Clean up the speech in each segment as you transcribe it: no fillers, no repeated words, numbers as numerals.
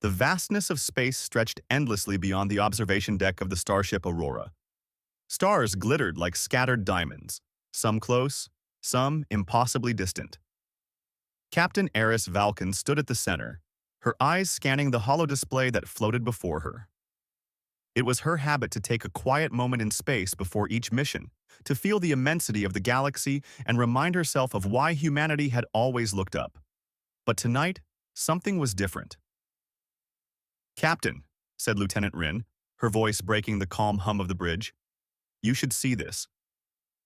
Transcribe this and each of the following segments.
The vastness of space stretched endlessly beyond the observation deck of the starship Aurora. Stars glittered like scattered diamonds, some close, some impossibly distant. Captain Eris Valken stood at the center, her eyes scanning the hollow display that floated before her. It was her habit to take a quiet moment in space before each mission, to feel the immensity of the galaxy and remind herself of why humanity had always looked up. But tonight, something was different. "Captain," said Lieutenant Rin, her voice breaking the calm hum of the bridge, "you should see this."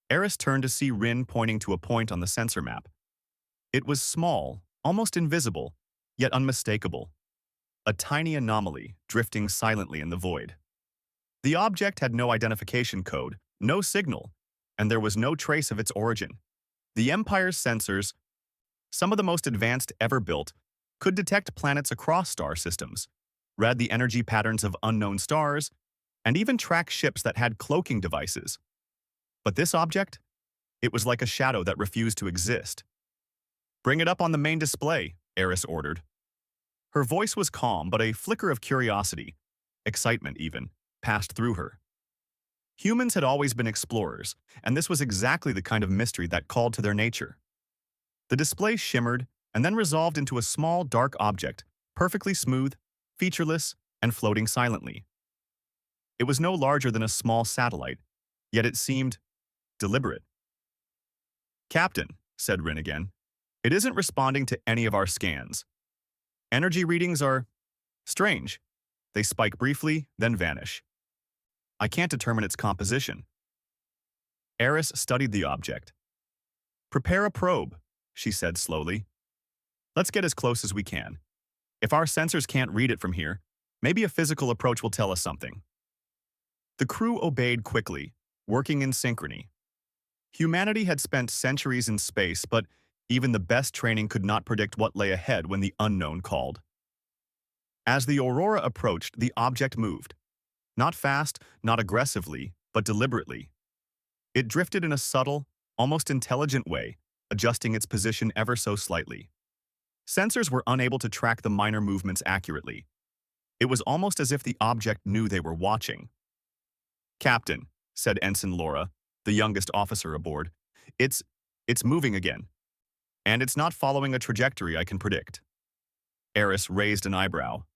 Eris turned to see Rin pointing to a point on the sensor map. It was small, almost invisible, yet unmistakable. A tiny anomaly drifting silently in the void. The object had no identification code, no signal, and there was no trace of its origin. The Empire's sensors, some of the most advanced ever built, could detect planets across star systems, read the energy patterns of unknown stars, and even track ships that had cloaking devices. But this object? It was like a shadow that refused to exist. "Bring it up on the main display," Eris ordered. Her voice was calm, but a flicker of curiosity, excitement even, passed through her. Humans had always been explorers, and this was exactly the kind of mystery that called to their nature. The display shimmered and then resolved into a small, dark object, perfectly smooth, featureless, and floating silently. It was no larger than a small satellite, yet it seemed deliberate. "Captain," said Rin again, "it isn't responding to any of our scans. Energy readings are strange. They spike briefly, then vanish. I can't determine its composition." Eris studied the object. "Prepare a probe," she said slowly. "Let's get as close as we can. If our sensors can't read it from here, maybe a physical approach will tell us something." The crew obeyed quickly, working in synchrony. Humanity had spent centuries in space, but even the best training could not predict what lay ahead when the unknown called. As the Aurora approached, the object moved. Not fast, not aggressively, but deliberately. It drifted in a subtle, almost intelligent way, adjusting its position ever so slightly. Sensors were unable to track the minor movements accurately. It was almost as if the object knew they were watching. "Captain," said Ensign Laura, the youngest officer aboard, It's moving again. And it's not following a trajectory I can predict." Eris raised an eyebrow.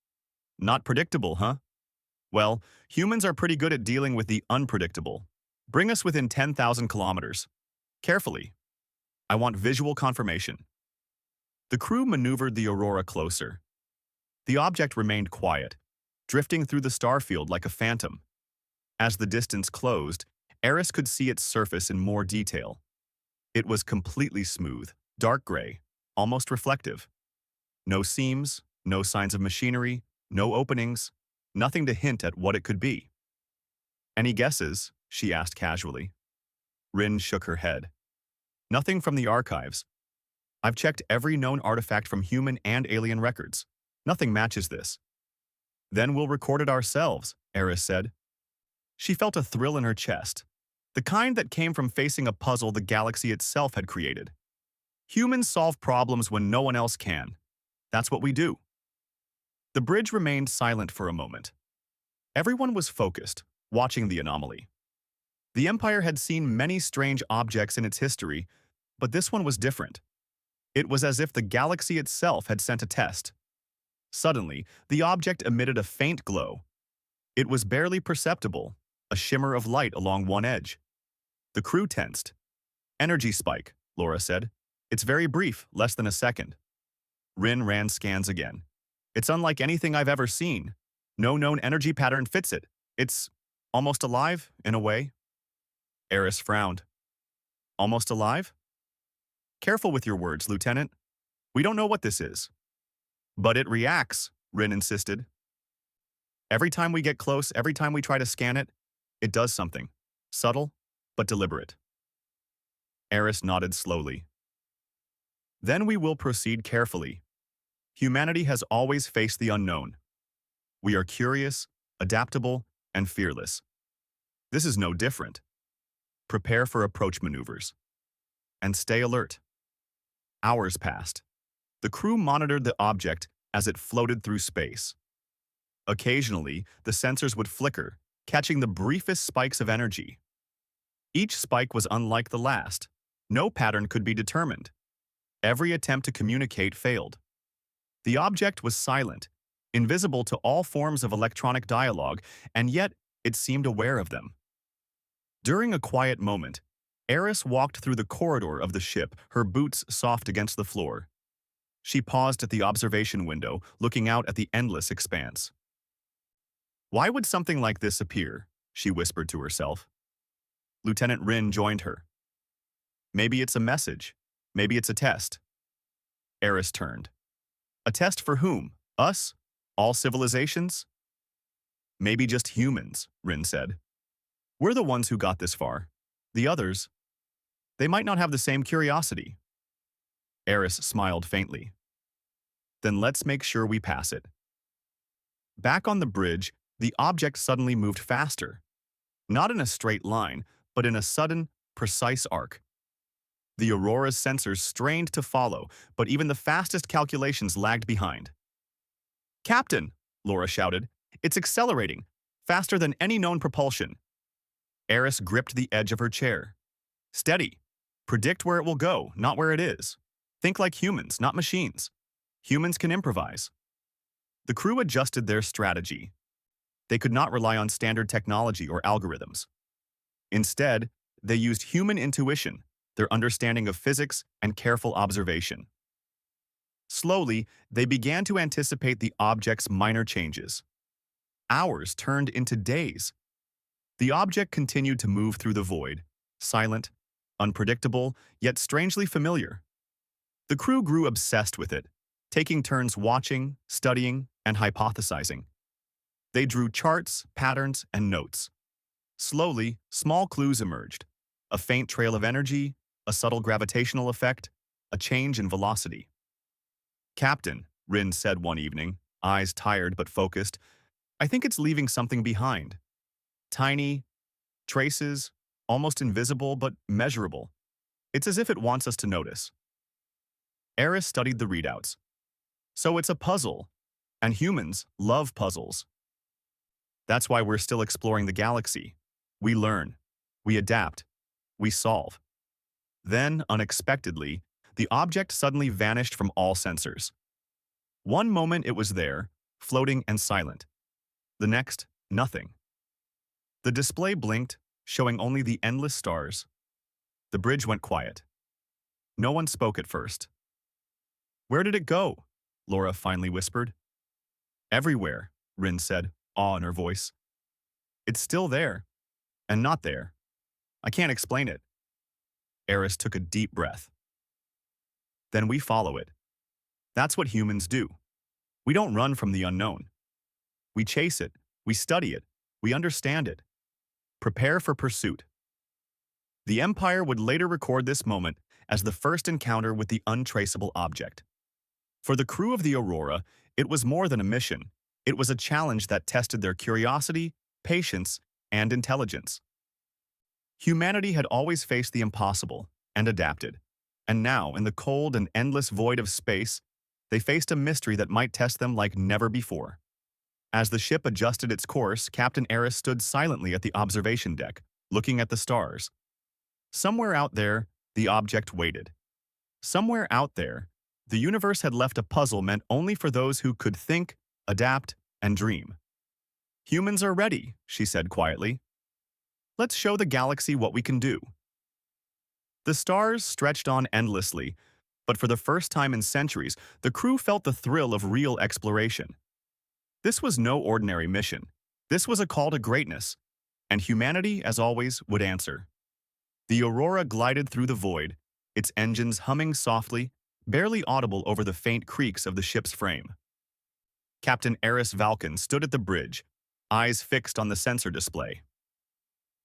"Not predictable, huh? Well, humans are pretty good at dealing with the unpredictable. Bring us within 10,000 kilometers. Carefully. I want visual confirmation." The crew maneuvered the Aurora closer. The object remained quiet, drifting through the starfield like a phantom. As the distance closed, Eris could see its surface in more detail. It was completely smooth, dark gray, almost reflective. No seams, no signs of machinery, no openings, nothing to hint at what it could be. "Any guesses?" she asked casually. Rin shook her head. "Nothing from the archives. I've checked every known artifact from human and alien records. Nothing matches this." "Then we'll record it ourselves," Eris said. She felt a thrill in her chest, the kind that came from facing a puzzle the galaxy itself had created. Humans solve problems when no one else can. That's what we do. The bridge remained silent for a moment. Everyone was focused, watching the anomaly. The Empire had seen many strange objects in its history, but this one was different. It was as if the galaxy itself had sent a test. Suddenly, the object emitted a faint glow. It was barely perceptible, a shimmer of light along one edge. The crew tensed. "Energy spike," Laura said. "It's very brief, less than a second." Rin ran scans again. "It's unlike anything I've ever seen. No known energy pattern fits it. It's almost alive, in a way." Eris frowned. "Almost alive?" "Careful with your words, Lieutenant. We don't know what this is." "But it reacts," Rin insisted. "Every time we get close, every time we try to scan it, it does something. Subtle, but deliberate." Eris nodded slowly. "Then we will proceed carefully. Humanity has always faced the unknown. We are curious, adaptable, and fearless. This is no different. Prepare for approach maneuvers. And stay alert." Hours passed. The crew monitored the object as it floated through space. Occasionally, the sensors would flicker, catching the briefest spikes of energy. Each spike was unlike the last. No pattern could be determined. Every attempt to communicate failed. The object was silent, invisible to all forms of electronic dialogue, and yet it seemed aware of them. During a quiet moment, Eris walked through the corridor of the ship, her boots soft against the floor. She paused at the observation window, looking out at the endless expanse. "Why would something like this appear?" she whispered to herself. Lieutenant Rin joined her. "Maybe it's a message. Maybe it's a test." Eris turned. "A test for whom? Us? All civilizations?" "Maybe just humans," Rin said. "We're the ones who got this far. The others, they might not have the same curiosity." Eris smiled faintly. "Then let's make sure we pass it." Back on the bridge, the object suddenly moved faster. Not in a straight line, but in a sudden, precise arc. The Aurora's sensors strained to follow, but even the fastest calculations lagged behind. "Captain!" Laura shouted. "It's accelerating, faster than any known propulsion." Eris gripped the edge of her chair. "Steady. Predict where it will go, not where it is. Think like humans, not machines. Humans can improvise." The crew adjusted their strategy. They could not rely on standard technology or algorithms. Instead, they used human intuition, their understanding of physics, and careful observation. Slowly, they began to anticipate the object's minor changes. Hours turned into days. The object continued to move through the void, silent, unpredictable, yet strangely familiar. The crew grew obsessed with it, taking turns watching, studying, and hypothesizing. They drew charts, patterns, and notes. Slowly, small clues emerged. A faint trail of energy, a subtle gravitational effect, a change in velocity. "Captain," Rin said one evening, eyes tired but focused, "I think it's leaving something behind. Tiny, traces, almost invisible but measurable. It's as if it wants us to notice." Eris studied the readouts. "So it's a puzzle, and humans love puzzles. That's why we're still exploring the galaxy. We learn, we adapt, we solve." Then, unexpectedly, the object suddenly vanished from all sensors. One moment it was there, floating and silent. The next, nothing. The display blinked, showing only the endless stars. The bridge went quiet. No one spoke at first. "Where did it go?" Laura finally whispered. "Everywhere," Rin said, awe in her voice. "It's still there, and not there. I can't explain it." Eris took a deep breath. "Then we follow it. That's what humans do. We don't run from the unknown. We chase it, we study it, we understand it. Prepare for pursuit." The Empire would later record this moment as the first encounter with the untraceable object. For the crew of the Aurora, it was more than a mission. It was a challenge that tested their curiosity, patience, and intelligence. Humanity had always faced the impossible and adapted. And now, in the cold and endless void of space, they faced a mystery that might test them like never before. As the ship adjusted its course, Captain Eris stood silently at the observation deck, looking at the stars. Somewhere out there, the object waited. Somewhere out there, the universe had left a puzzle meant only for those who could think, adapt, and dream. "Humans are ready," she said quietly. "Let's show the galaxy what we can do." The stars stretched on endlessly, but for the first time in centuries, the crew felt the thrill of real exploration. This was no ordinary mission. This was a call to greatness, and humanity, as always, would answer. The Aurora glided through the void, its engines humming softly, barely audible over the faint creaks of the ship's frame. Captain Eris Valken stood at the bridge, eyes fixed on the sensor display.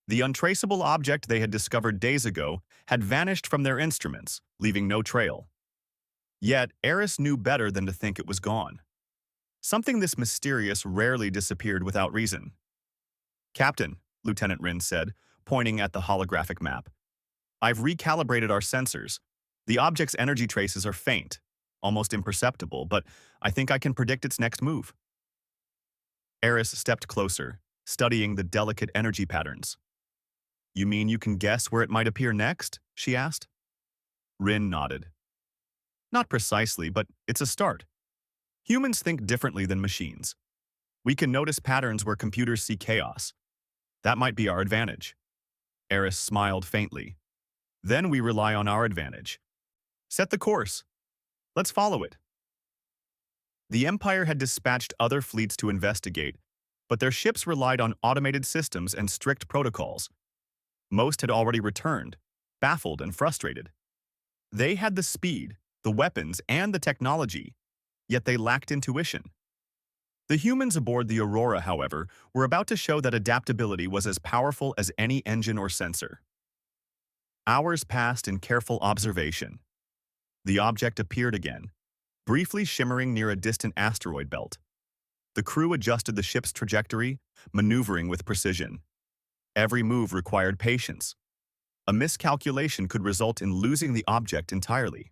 The untraceable object they had discovered days ago had vanished from their instruments, leaving no trail. Yet, Eris knew better than to think it was gone. Something this mysterious rarely disappeared without reason. "Captain," Lieutenant Rin said, pointing at the holographic map, "I've recalibrated our sensors. The object's energy traces are faint, almost imperceptible, but I think I can predict its next move." Eris stepped closer, studying the delicate energy patterns. You mean you can guess where it might appear next? She asked. Rin nodded. Not precisely, but it's a start. Humans think differently than machines. We can notice patterns where computers see chaos. That might be our advantage. Eris smiled faintly. Then we rely on our advantage. Set the course. Let's follow it. The Empire had dispatched other fleets to investigate, but their ships relied on automated systems and strict protocols. Most had already returned, baffled and frustrated. They had the speed, the weapons, and the technology, yet they lacked intuition. The humans aboard the Aurora, however, were about to show that adaptability was as powerful as any engine or sensor. Hours passed in careful observation. The object appeared again, briefly shimmering near a distant asteroid belt. The crew adjusted the ship's trajectory, maneuvering with precision. Every move required patience. A miscalculation could result in losing the object entirely.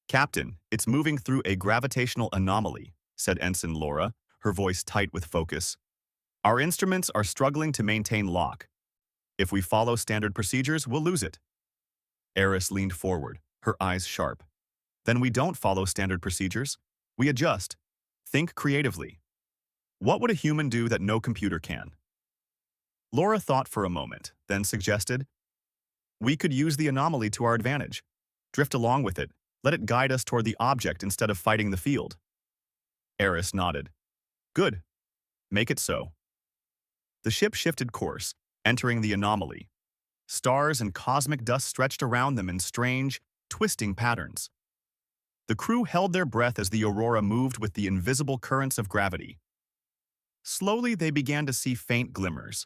Captain, it's moving through a gravitational anomaly, said Ensign Laura, her voice tight with focus. Our instruments are struggling to maintain lock. If we follow standard procedures, we'll lose it. Eris leaned forward, her eyes sharp. Then we don't follow standard procedures. We adjust. Think creatively. What would a human do that no computer can? Laura thought for a moment, then suggested, we could use the anomaly to our advantage. Drift along with it. Let it guide us toward the object instead of fighting the field. Eris nodded. Good. Make it so. The ship shifted course, entering the anomaly. Stars and cosmic dust stretched around them in strange, twisting patterns. The crew held their breath as the Aurora moved with the invisible currents of gravity. Slowly, they began to see faint glimmers,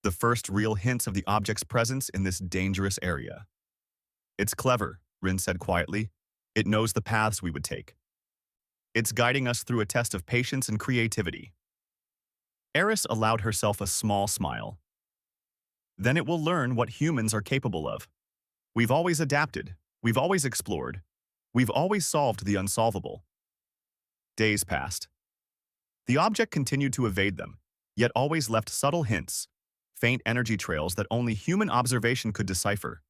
the first real hints of the object's presence in this dangerous area. It's clever, Rin said quietly. It knows the paths we would take. It's guiding us through a test of patience and creativity. Eris allowed herself a small smile. Then it will learn what humans are capable of. We've always adapted. We've always explored. We've always solved the unsolvable. Days passed. The object continued to evade them, yet always left subtle hints, faint energy trails that only human observation could decipher.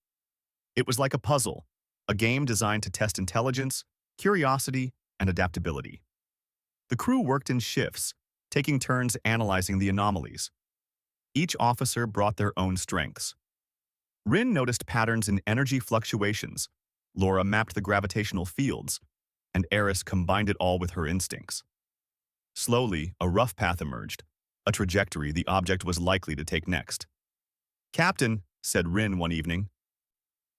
It was like a puzzle, a game designed to test intelligence, curiosity, and adaptability. The crew worked in shifts, taking turns analyzing the anomalies. Each officer brought their own strengths. Rin noticed patterns in energy fluctuations, Laura mapped the gravitational fields, and Eris combined it all with her instincts. Slowly, a rough path emerged, a trajectory the object was likely to take next. Captain, said Rin one evening,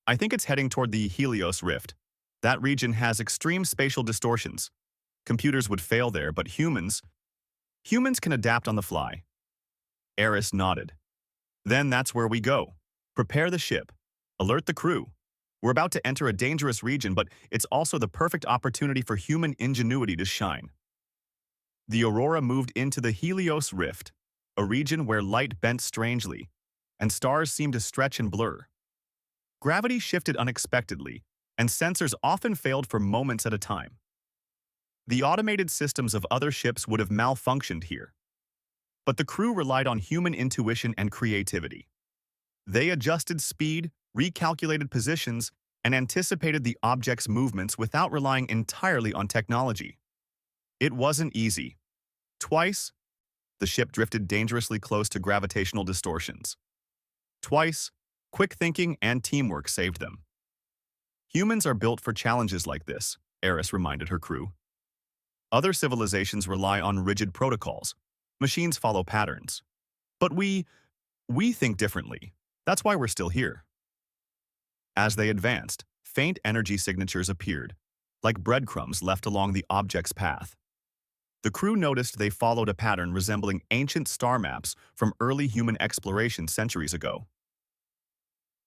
I think it's heading toward the Helios Rift. That region has extreme spatial distortions. Computers would fail there, but humans can adapt on the fly. Eris nodded. Then that's where we go. Prepare the ship. Alert the crew. We're about to enter a dangerous region, but it's also the perfect opportunity for human ingenuity to shine. The Aurora moved into the Helios Rift, a region where light bent strangely, and stars seemed to stretch and blur. Gravity shifted unexpectedly, and sensors often failed for moments at a time. The automated systems of other ships would have malfunctioned here. But the crew relied on human intuition and creativity. They adjusted speed, recalculated positions, and anticipated the object's movements without relying entirely on technology. It wasn't easy. Twice, the ship drifted dangerously close to gravitational distortions. Twice, quick thinking and teamwork saved them. Humans are built for challenges like this, Eris reminded her crew. Other civilizations rely on rigid protocols. Machines follow patterns. But we think differently. That's why we're still here. As they advanced, faint energy signatures appeared, like breadcrumbs left along the object's path. The crew noticed they followed a pattern resembling ancient star maps from early human exploration centuries ago.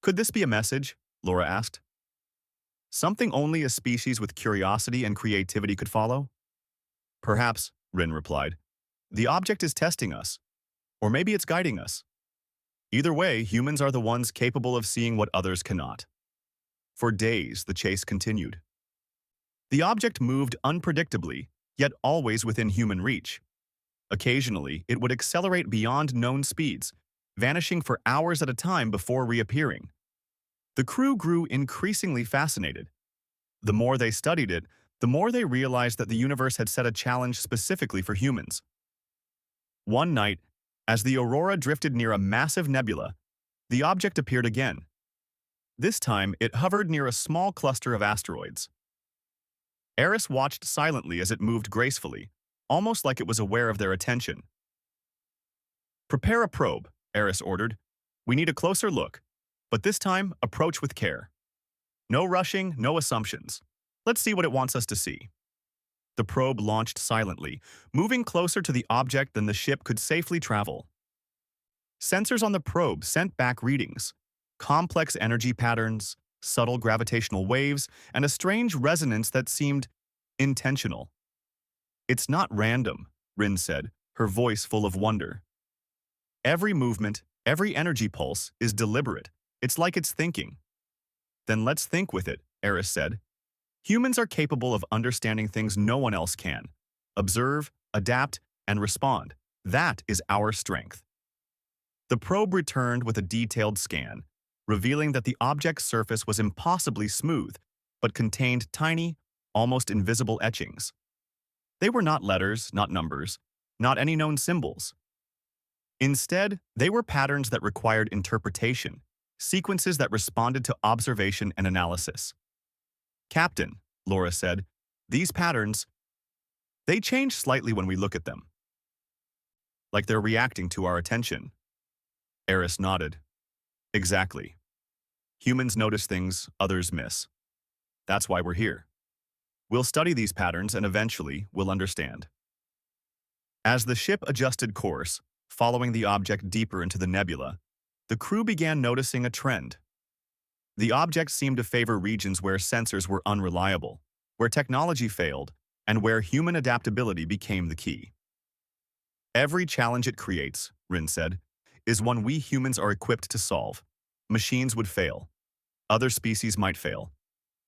Could this be a message? Laura asked. Something only a species with curiosity and creativity could follow? Perhaps, Rin replied. The object is testing us. Or maybe it's guiding us. Either way, humans are the ones capable of seeing what others cannot. For days, the chase continued. The object moved unpredictably, yet always within human reach. Occasionally, it would accelerate beyond known speeds, vanishing for hours at a time before reappearing. The crew grew increasingly fascinated. The more they studied it, the more they realized that the universe had set a challenge specifically for humans. One night, as the aurora drifted near a massive nebula, the object appeared again. This time, it hovered near a small cluster of asteroids. Eris watched silently as it moved gracefully, almost like it was aware of their attention. "Prepare a probe," Eris ordered. "We need a closer look, but this time, approach with care. No rushing, no assumptions. Let's see what it wants us to see." The probe launched silently, moving closer to the object than the ship could safely travel. Sensors on the probe sent back readings, complex energy patterns, subtle gravitational waves, and a strange resonance that seemed intentional. "It's not random," Rin said, her voice full of wonder. "Every movement, every energy pulse is deliberate. It's like it's thinking." "Then let's think with it," Eris said. "Humans are capable of understanding things no one else can. Observe, adapt, and respond. That is our strength." The probe returned with a detailed scan, revealing that the object's surface was impossibly smooth, but contained tiny, almost invisible etchings. They were not letters, not numbers, not any known symbols. Instead, they were patterns that required interpretation, sequences that responded to observation and analysis. "Captain," Laura said, "these patterns, they change slightly when we look at them. Like they're reacting to our attention." Eris nodded. "Exactly. Humans notice things others miss. That's why we're here. We'll study these patterns and eventually we'll understand." As the ship adjusted course, following the object deeper into the nebula, the crew began noticing a trend. The object seemed to favor regions where sensors were unreliable, where technology failed, and where human adaptability became the key. "Every challenge it creates," Rin said, "is one we humans are equipped to solve. Machines would fail. Other species might fail.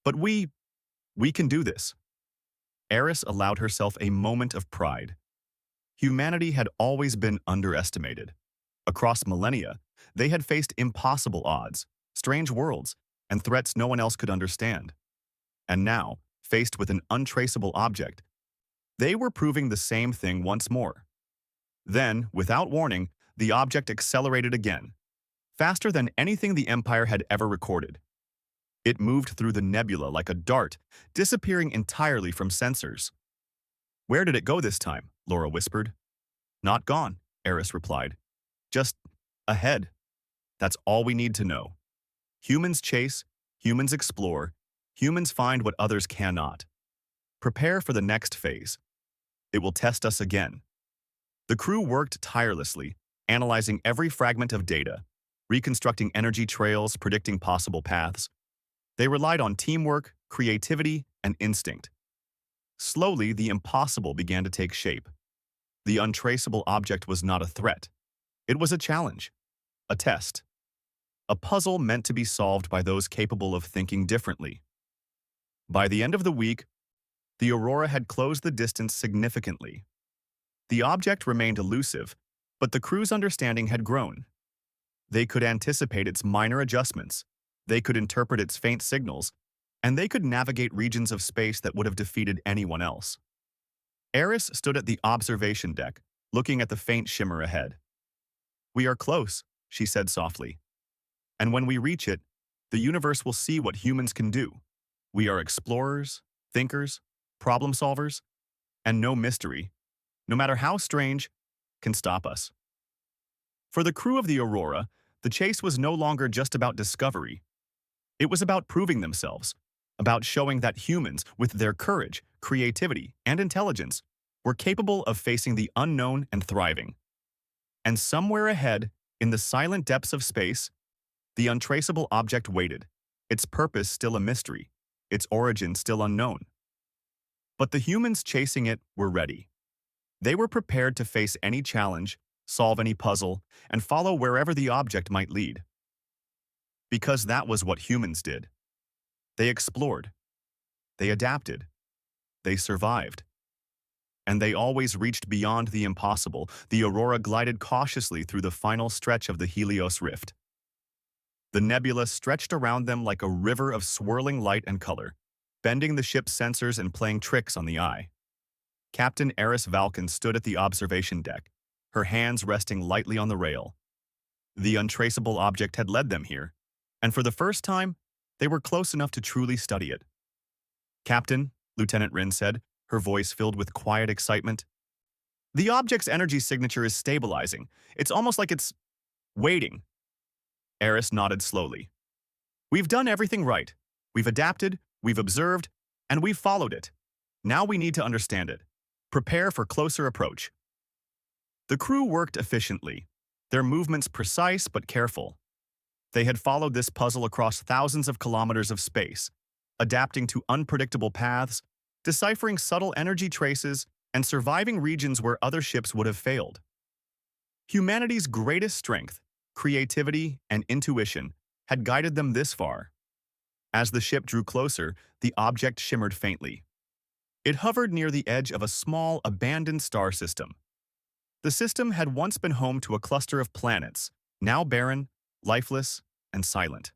But we can do this." Eris allowed herself a moment of pride. Humanity had always been underestimated. Across millennia, they had faced impossible odds, strange worlds, and threats no one else could understand. And now, faced with an untraceable object, they were proving the same thing once more. Then, without warning, the object accelerated again, faster than anything the Empire had ever recorded. It moved through the nebula like a dart, disappearing entirely from sensors. "Where did it go this time?" Laura whispered. "Not gone," Eris replied. "Just ahead. That's all we need to know. Humans chase, humans explore, humans find what others cannot. Prepare for the next phase. It will test us again." The crew worked tirelessly, analyzing every fragment of data, reconstructing energy trails, predicting possible paths. They relied on teamwork, creativity, and instinct. Slowly, the impossible began to take shape. The untraceable object was not a threat. It was a challenge, a test, a puzzle meant to be solved by those capable of thinking differently. By the end of the week, the aurora had closed the distance significantly. The object remained elusive, but the crew's understanding had grown. They could anticipate its minor adjustments, they could interpret its faint signals, and they could navigate regions of space that would have defeated anyone else. Eris stood at the observation deck, looking at the faint shimmer ahead. "We are close," she said softly. "And when we reach it, the universe will see what humans can do. We are explorers, thinkers, problem solvers, and no mystery, no matter how strange, can stop us." For the crew of the Aurora, the chase was no longer just about discovery. It was about proving themselves, about showing that humans, with their courage, creativity, and intelligence, were capable of facing the unknown and thriving. And somewhere ahead, in the silent depths of space, the untraceable object waited, its purpose still a mystery, its origin still unknown. But the humans chasing it were ready. They were prepared to face any challenge, solve any puzzle, and follow wherever the object might lead. Because that was what humans did. They explored. They adapted. They survived. And they always reached beyond the impossible. The Aurora glided cautiously through the final stretch of the Helios Rift. The nebula stretched around them like a river of swirling light and color, bending the ship's sensors and playing tricks on the eye. Captain Eris Valken stood at the observation deck, her hands resting lightly on the rail. The untraceable object had led them here, and for the first time, they were close enough to truly study it. "Captain," Lieutenant Rin said, her voice filled with quiet excitement, "the object's energy signature is stabilizing. It's almost like it's waiting." Eris nodded slowly. "We've done everything right. We've adapted, we've observed, and we've followed it. Now we need to understand it. Prepare for closer approach." The crew worked efficiently, their movements precise but careful. They had followed this puzzle across thousands of kilometers of space, adapting to unpredictable paths, deciphering subtle energy traces, and surviving regions where other ships would have failed. Humanity's greatest strength, creativity, and intuition had guided them this far. As the ship drew closer, the object shimmered faintly. It hovered near the edge of a small, abandoned star system. The system had once been home to a cluster of planets, now barren, lifeless, and silent.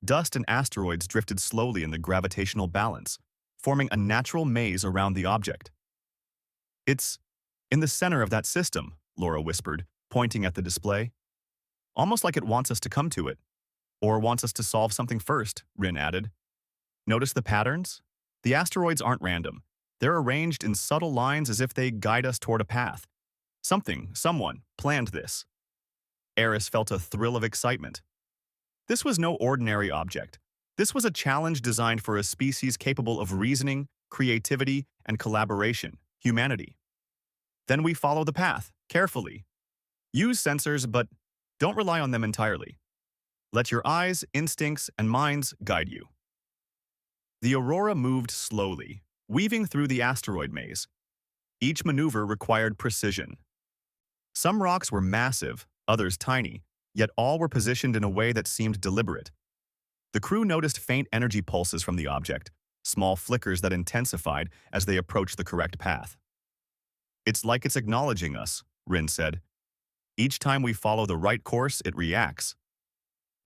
Dust and asteroids drifted slowly in the gravitational balance, forming a natural maze around the object. "It's in the center of that system," Laura whispered, pointing at the display. "Almost like it wants us to come to it. Or wants us to solve something first," Rin added. "Notice the patterns? The asteroids aren't random. They're arranged in subtle lines as if they guide us toward a path. Someone, planned this." Eris felt a thrill of excitement. This was no ordinary object. This was a challenge designed for a species capable of reasoning, creativity, and collaboration, humanity. "Then we follow the path, carefully. Use sensors, but don't rely on them entirely. Let your eyes, instincts, and minds guide you." The Aurora moved slowly, weaving through the asteroid maze. Each maneuver required precision. Some rocks were massive, others tiny, yet all were positioned in a way that seemed deliberate. The crew noticed faint energy pulses from the object, small flickers that intensified as they approached the correct path. "It's like it's acknowledging us," Rin said. "Each time we follow the right course, it reacts."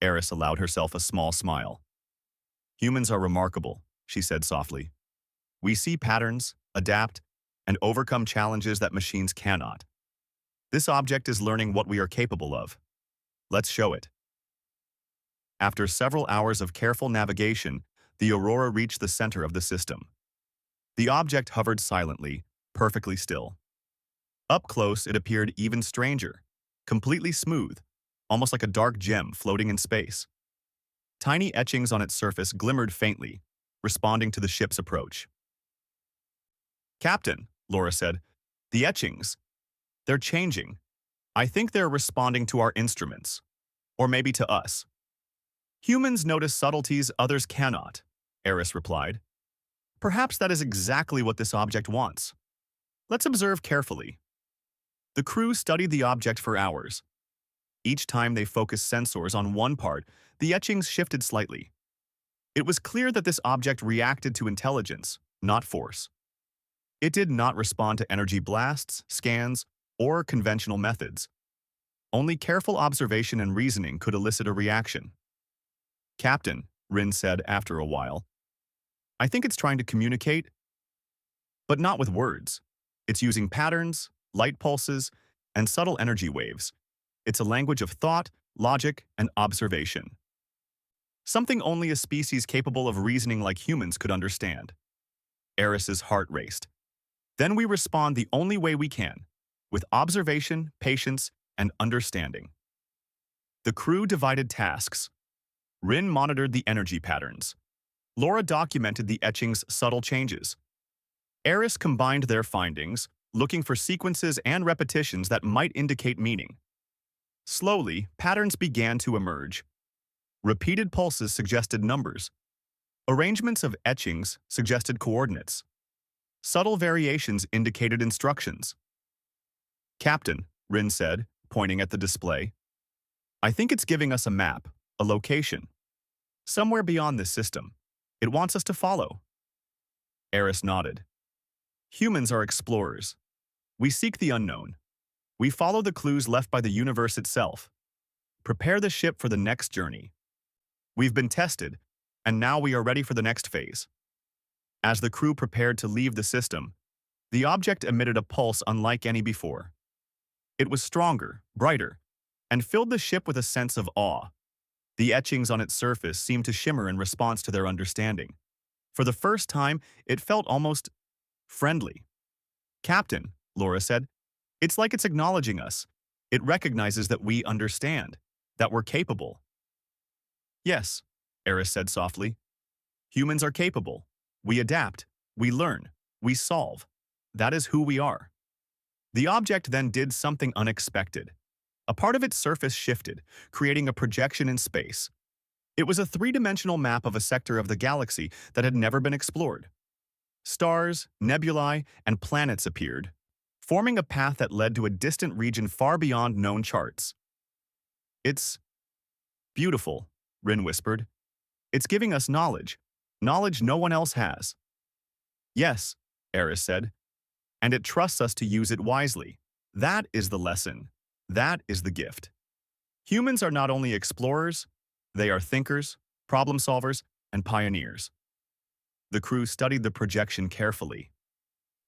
Eris allowed herself a small smile. "Humans are remarkable," she said softly. "We see patterns, adapt, and overcome challenges that machines cannot. This object is learning what we are capable of. Let's show it." After several hours of careful navigation, the Aurora reached the center of the system. The object hovered silently, perfectly still. Up close, it appeared even stranger, completely smooth, almost like a dark gem floating in space. Tiny etchings on its surface glimmered faintly, responding to the ship's approach. "Captain," Laura said, "the etchings, they're changing. I think they're responding to our instruments. Or maybe to us." "Humans notice subtleties others cannot," Eris replied. "Perhaps that is exactly what this object wants. Let's observe carefully." The crew studied the object for hours. Each time they focused sensors on one part, the etchings shifted slightly. It was clear that this object reacted to intelligence, not force. It did not respond to energy blasts, scans, or conventional methods. Only careful observation and reasoning could elicit a reaction. "Captain," Rin said after a while, "I think it's trying to communicate, but not with words. It's using patterns, light pulses, and subtle energy waves. It's a language of thought, logic, and observation. Something only a species capable of reasoning like humans could understand." Eris's heart raced. "Then we respond the only way we can, with observation, patience, and understanding." The crew divided tasks. Rin monitored the energy patterns. Laura documented the etching's subtle changes. Eris combined their findings, looking for sequences and repetitions that might indicate meaning. Slowly, patterns began to emerge. Repeated pulses suggested numbers. Arrangements of etchings suggested coordinates. Subtle variations indicated instructions. "Captain," Rin said, pointing at the display, "I think it's giving us a map, a location. Somewhere beyond this system. It wants us to follow." Eris nodded. Humans are explorers. We seek the unknown. We follow the clues left by the universe itself. Prepare the ship for the next journey. We've been tested, and now we are ready for the next phase. As the crew prepared to leave the system, the object emitted a pulse unlike any before. It was stronger, brighter, and filled the ship with a sense of awe. The etchings on its surface seemed to shimmer in response to their understanding. For the first time, it felt almost friendly. "Captain," Laura said, "it's like it's acknowledging us. It recognizes that we understand, that we're capable." "Yes," Eris said softly. "Humans are capable. We adapt, we learn, we solve. That is who we are." The object then did something unexpected. A part of its surface shifted, creating a projection in space. It was a three-dimensional map of a sector of the galaxy that had never been explored. Stars, nebulae, and planets appeared, forming a path that led to a distant region far beyond known charts. "It's beautiful," Rin whispered. "It's giving us knowledge no one else has." "Yes," Eris said, "and it trusts us to use it wisely. That is the lesson. That is the gift. Humans are not only explorers, they are thinkers, problem solvers, and pioneers." The crew studied the projection carefully.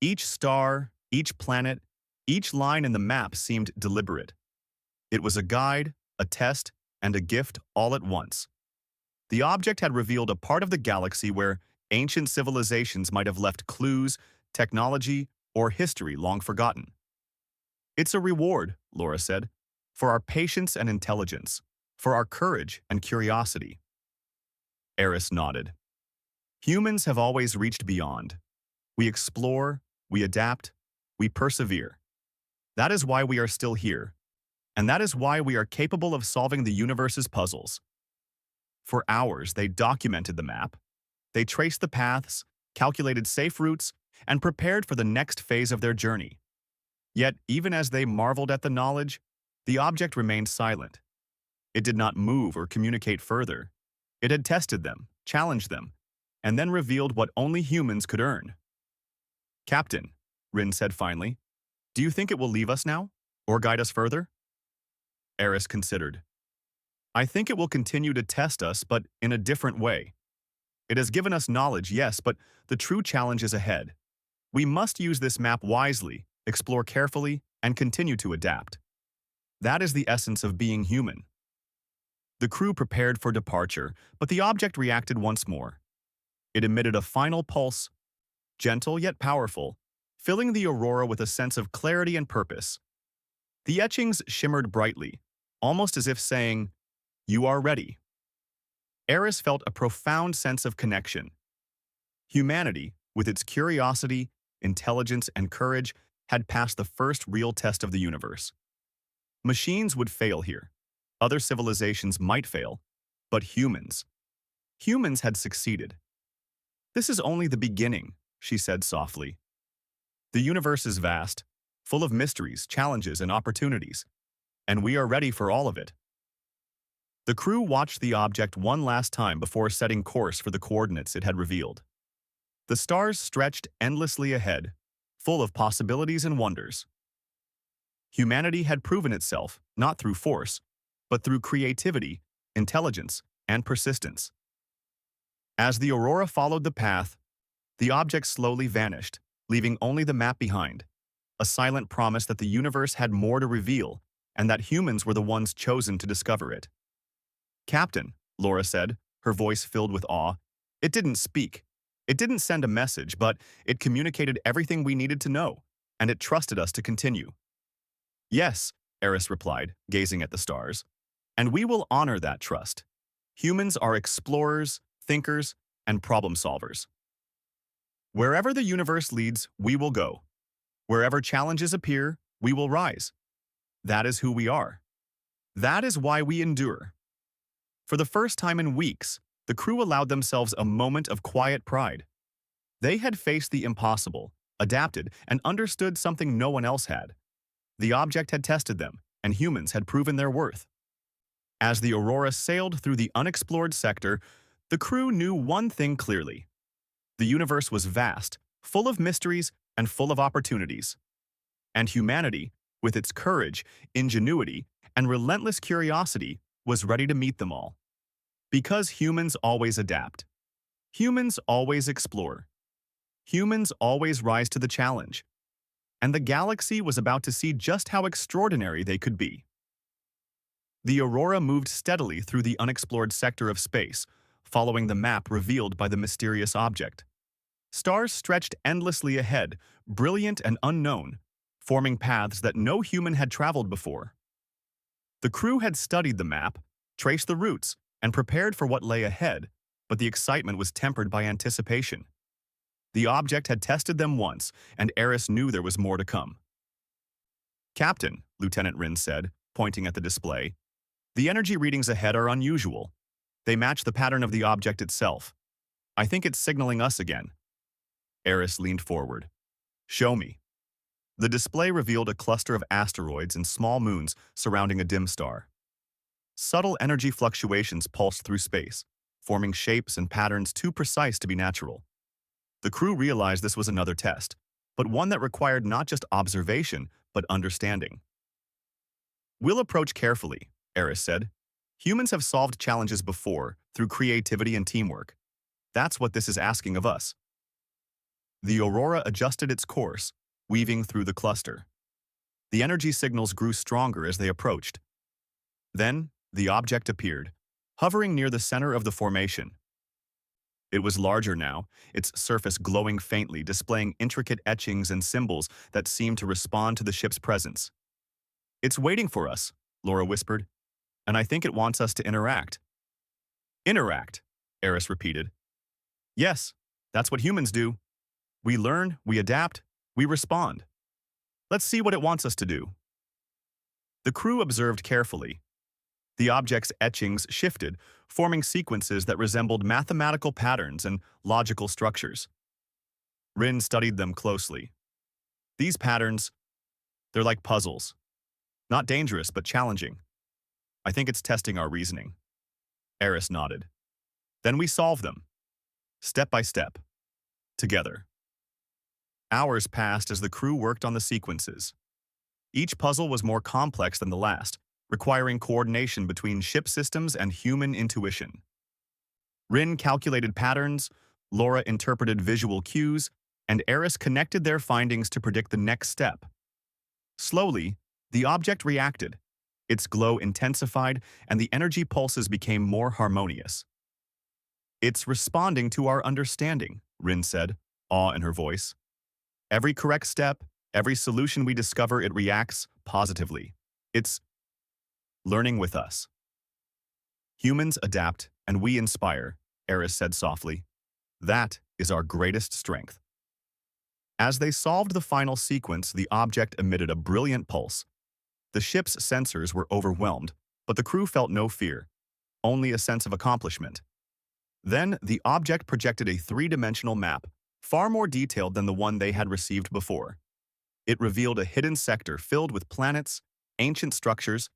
Each star, each planet, each line in the map seemed deliberate. It was a guide, a test, and a gift all at once. The object had revealed a part of the galaxy where ancient civilizations might have left clues, technology, or history long forgotten. "It's a reward," Laura said, "for our patience and intelligence, for our courage and curiosity." Eris nodded. "Humans have always reached beyond. We explore, we adapt, we persevere. That is why we are still here, and that is why we are capable of solving the universe's puzzles." For hours, they documented the map. They traced the paths, calculated safe routes, and prepared for the next phase of their journey. Yet, even as they marveled at the knowledge, the object remained silent. It did not move or communicate further. It had tested them, challenged them, and then revealed what only humans could earn. "Captain," Rin said finally, "do you think it will leave us now, or guide us further?" Eris considered. "I think it will continue to test us, but in a different way. It has given us knowledge, yes, but the true challenge is ahead. We must use this map wisely, explore carefully, and continue to adapt. That is the essence of being human." The crew prepared for departure, but the object reacted once more. It emitted a final pulse, gentle yet powerful, filling the aurora with a sense of clarity and purpose. The etchings shimmered brightly, almost as if saying, "You are ready." Eris felt a profound sense of connection. Humanity, with its curiosity, intelligence, and courage, had passed the first real test of the universe. Machines would fail here. Other civilizations might fail, but humans had succeeded. "This is only the beginning," she said softly. "The universe is vast, full of mysteries, challenges, and opportunities, and we are ready for all of it." The crew watched the object one last time before setting course for the coordinates it had revealed. The stars stretched endlessly ahead, full of possibilities and wonders. Humanity had proven itself, not through force, but through creativity, intelligence, and persistence. As the aurora followed the path, the object slowly vanished, leaving only the map behind, a silent promise that the universe had more to reveal and that humans were the ones chosen to discover it. "Captain," Laura said, her voice filled with awe, "it didn't speak. It didn't send a message, but it communicated everything we needed to know, and it trusted us to continue." "Yes," Eris replied, gazing at the stars, "and we will honor that trust. Humans are explorers, thinkers, and problem solvers. Wherever the universe leads, we will go. Wherever challenges appear, we will rise. That is who we are. That is why we endure." For the first time in weeks, the crew allowed themselves a moment of quiet pride. They had faced the impossible, adapted, and understood something no one else had. The object had tested them, and humans had proven their worth. As the aurora sailed through the unexplored sector, the crew knew one thing clearly. The universe was vast, full of mysteries, and full of opportunities. And humanity, with its courage, ingenuity, and relentless curiosity, was ready to meet them all. Because humans always adapt. Humans always explore. Humans always rise to the challenge. And the galaxy was about to see just how extraordinary they could be. The Aurora moved steadily through the unexplored sector of space, following the map revealed by the mysterious object. Stars stretched endlessly ahead, brilliant and unknown, forming paths that no human had traveled before. The crew had studied the map, traced the routes, and prepared for what lay ahead, but the excitement was tempered by anticipation. The object had tested them once, and Eris knew there was more to come. "Captain," Lieutenant Rin said, pointing at the display, "the energy readings ahead are unusual. They match the pattern of the object itself. I think it's signaling us again." Eris leaned forward. "Show me." The display revealed a cluster of asteroids and small moons surrounding a dim star. Subtle energy fluctuations pulsed through space, forming shapes and patterns too precise to be natural. The crew realized this was another test, but one that required not just observation, but understanding. "We'll approach carefully," Eris said. "Humans have solved challenges before through creativity and teamwork. That's what this is asking of us." The Aurora adjusted its course, weaving through the cluster. The energy signals grew stronger as they approached. Then, the object appeared, hovering near the center of the formation. It was larger now, its surface glowing faintly, displaying intricate etchings and symbols that seemed to respond to the ship's presence. "It's waiting for us," Laura whispered, "and I think it wants us to interact." "Interact," Eris repeated. "Yes, that's what humans do. We learn, we adapt, we respond. Let's see what it wants us to do." The crew observed carefully. The object's etchings shifted, forming sequences that resembled mathematical patterns and logical structures. Rin studied them closely. "These patterns, they're like puzzles. Not dangerous, but challenging. I think it's testing our reasoning." Eris nodded. "Then we solve them. Step by step. Together." Hours passed as the crew worked on the sequences. Each puzzle was more complex than the last, requiring coordination between ship systems and human intuition. Rin calculated patterns, Laura interpreted visual cues, and Eris connected their findings to predict the next step. Slowly, the object reacted. Its glow intensified, and the energy pulses became more harmonious. "It's responding to our understanding," Rin said, awe in her voice. "Every correct step, every solution we discover, it reacts positively. It's learning with us." "Humans adapt, and we inspire," Eris said softly. "That is our greatest strength." As they solved the final sequence, the object emitted a brilliant pulse. The ship's sensors were overwhelmed, but the crew felt no fear, only a sense of accomplishment. Then, the object projected a three-dimensional map, far more detailed than the one they had received before. It revealed a hidden sector filled with planets, ancient structures,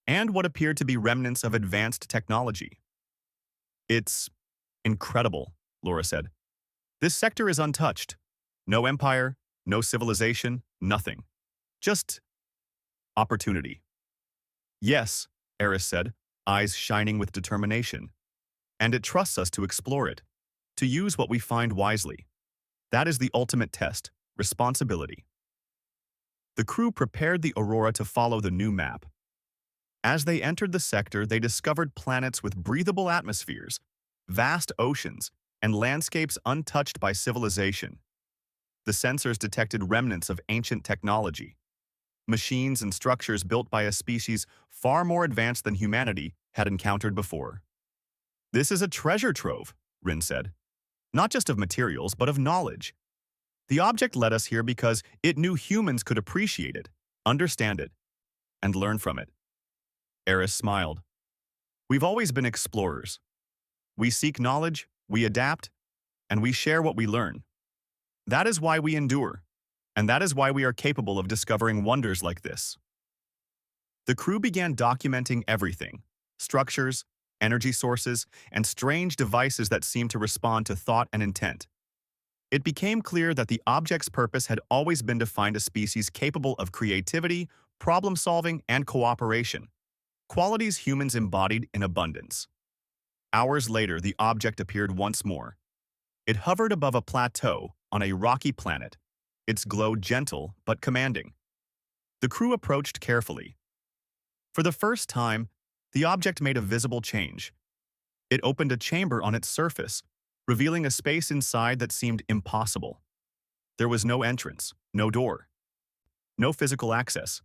and what appeared to be remnants of advanced technology. "It's incredible," Laura said. "This sector is untouched. No empire, no civilization, nothing. Just opportunity." "Yes," Eris said, eyes shining with determination. "And it trusts us to explore it, to use what we find wisely. That is the ultimate test, responsibility." The crew prepared the Aurora to follow the new map. As they entered the sector, they discovered planets with breathable atmospheres, vast oceans, and landscapes untouched by civilization. The sensors detected remnants of ancient technology, machines and structures built by a species far more advanced than humanity had encountered before. "This is a treasure trove," Rin said. "Not just of materials, but of knowledge. The object led us here because it knew humans could appreciate it, understand it, and learn from it." Eris smiled. "We've always been explorers. We seek knowledge, we adapt, and we share what we learn. That is why we endure, and that is why we are capable of discovering wonders like this." The crew began documenting everything: structures, energy sources, and strange devices that seemed to respond to thought and intent. It became clear that the object's purpose had always been to find a species capable of creativity, problem-solving, and cooperation, qualities humans embodied in abundance. Hours later, the object appeared once more. It hovered above a plateau on a rocky planet, its glow gentle but commanding. The crew approached carefully. For the first time, the object made a visible change. It opened a chamber on its surface, revealing a space inside that seemed impossible. There was no entrance, no door, no physical access.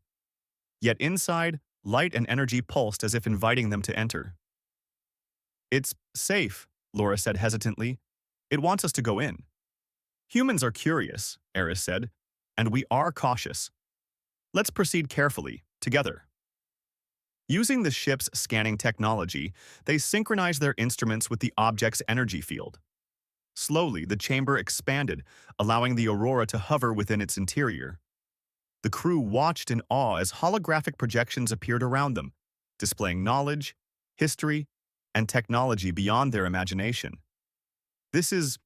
Yet inside, light and energy pulsed as if inviting them to enter. "It's safe," Laura said hesitantly. "It wants us to go in." "Humans are curious," Eris said, "and we are cautious. Let's proceed carefully, together." Using the ship's scanning technology, they synchronized their instruments with the object's energy field. Slowly, the chamber expanded, allowing the Aurora to hover within its interior. The crew watched in awe as holographic projections appeared around them, displaying knowledge, history, and technology beyond their imagination. "This is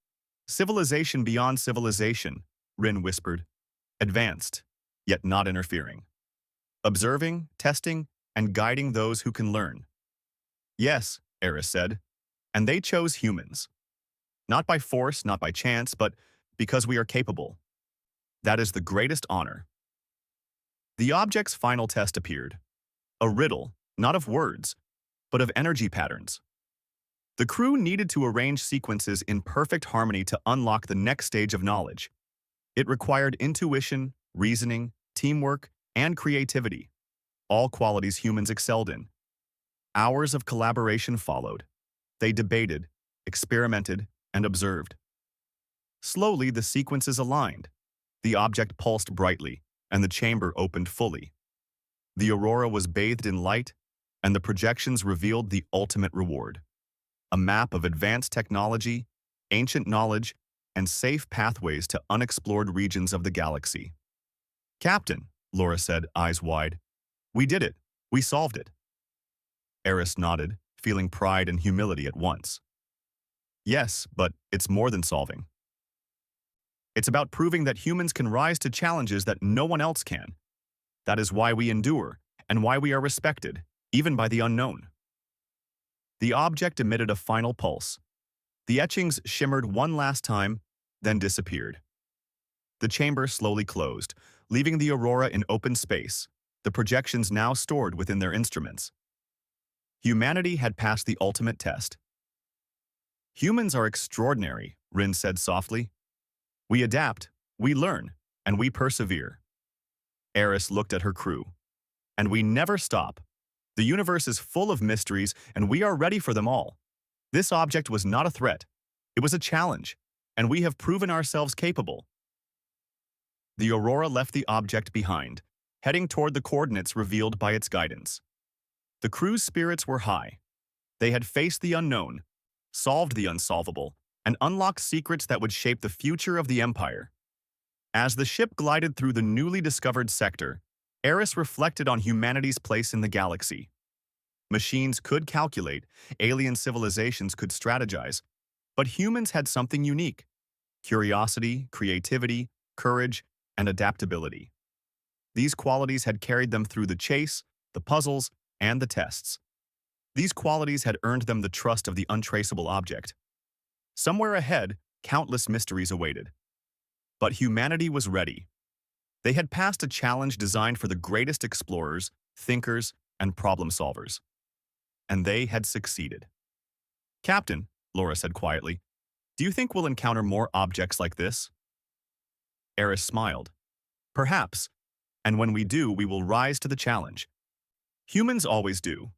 civilization beyond civilization," Rin whispered. "Advanced, yet not interfering. Observing, testing, and guiding those who can learn." "Yes," Eris said, "and they chose humans. Not by force, not by chance, but because we are capable. That is the greatest honor." The object's final test appeared. A riddle, not of words, but of energy patterns. The crew needed to arrange sequences in perfect harmony to unlock the next stage of knowledge. It required intuition, reasoning, teamwork, and creativity, all qualities humans excelled in. Hours of collaboration followed. They debated, experimented, and observed. Slowly, the sequences aligned. The object pulsed brightly, and the chamber opened fully. The Aurora was bathed in light, and the projections revealed the ultimate reward: a map of advanced technology, ancient knowledge, and safe pathways to unexplored regions of the galaxy. "Captain," Laura said, eyes wide, "we did it. We solved it." Eris nodded, feeling pride and humility at once. "Yes, but it's more than solving. It's about proving that humans can rise to challenges that no one else can. That is why we endure, and why we are respected, even by the unknown." The object emitted a final pulse. The etchings shimmered one last time, then disappeared. The chamber slowly closed, leaving the Aurora in open space, the projections now stored within their instruments. Humanity had passed the ultimate test. "Humans are extraordinary," Rin said softly. "We adapt, we learn, and we persevere." Eris looked at her crew. "And we never stop. The universe is full of mysteries, and we are ready for them all. This object was not a threat. It was a challenge, and we have proven ourselves capable." The Aurora left the object behind, heading toward the coordinates revealed by its guidance. The crew's spirits were high. They had faced the unknown, solved the unsolvable, and unlocked secrets that would shape the future of the Empire. As the ship glided through the newly discovered sector, Eris reflected on humanity's place in the galaxy. Machines could calculate, alien civilizations could strategize, but humans had something unique: curiosity, creativity, courage, and adaptability. These qualities had carried them through the chase, the puzzles, and the tests. These qualities had earned them the trust of the untraceable object. Somewhere ahead, countless mysteries awaited. But humanity was ready. They had passed a challenge designed for the greatest explorers, thinkers, and problem solvers. And they had succeeded. "Captain," Laura said quietly, "do you think we'll encounter more objects like this?" Eris smiled. "Perhaps, and when we do, we will rise to the challenge. Humans always do."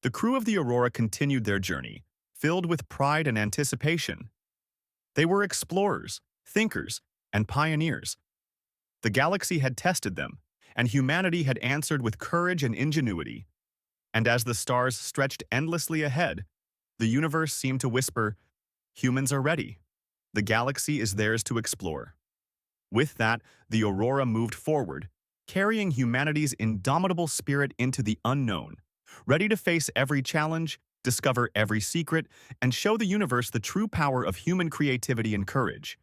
The crew of the Aurora continued their journey, filled with pride and anticipation. They were explorers, thinkers, and pioneers. The galaxy had tested them, and humanity had answered with courage and ingenuity. And as the stars stretched endlessly ahead, the universe seemed to whisper, "Humans are ready. The galaxy is theirs to explore." With that, the Aurora moved forward, carrying humanity's indomitable spirit into the unknown, ready to face every challenge, discover every secret, and show the universe the true power of human creativity and courage.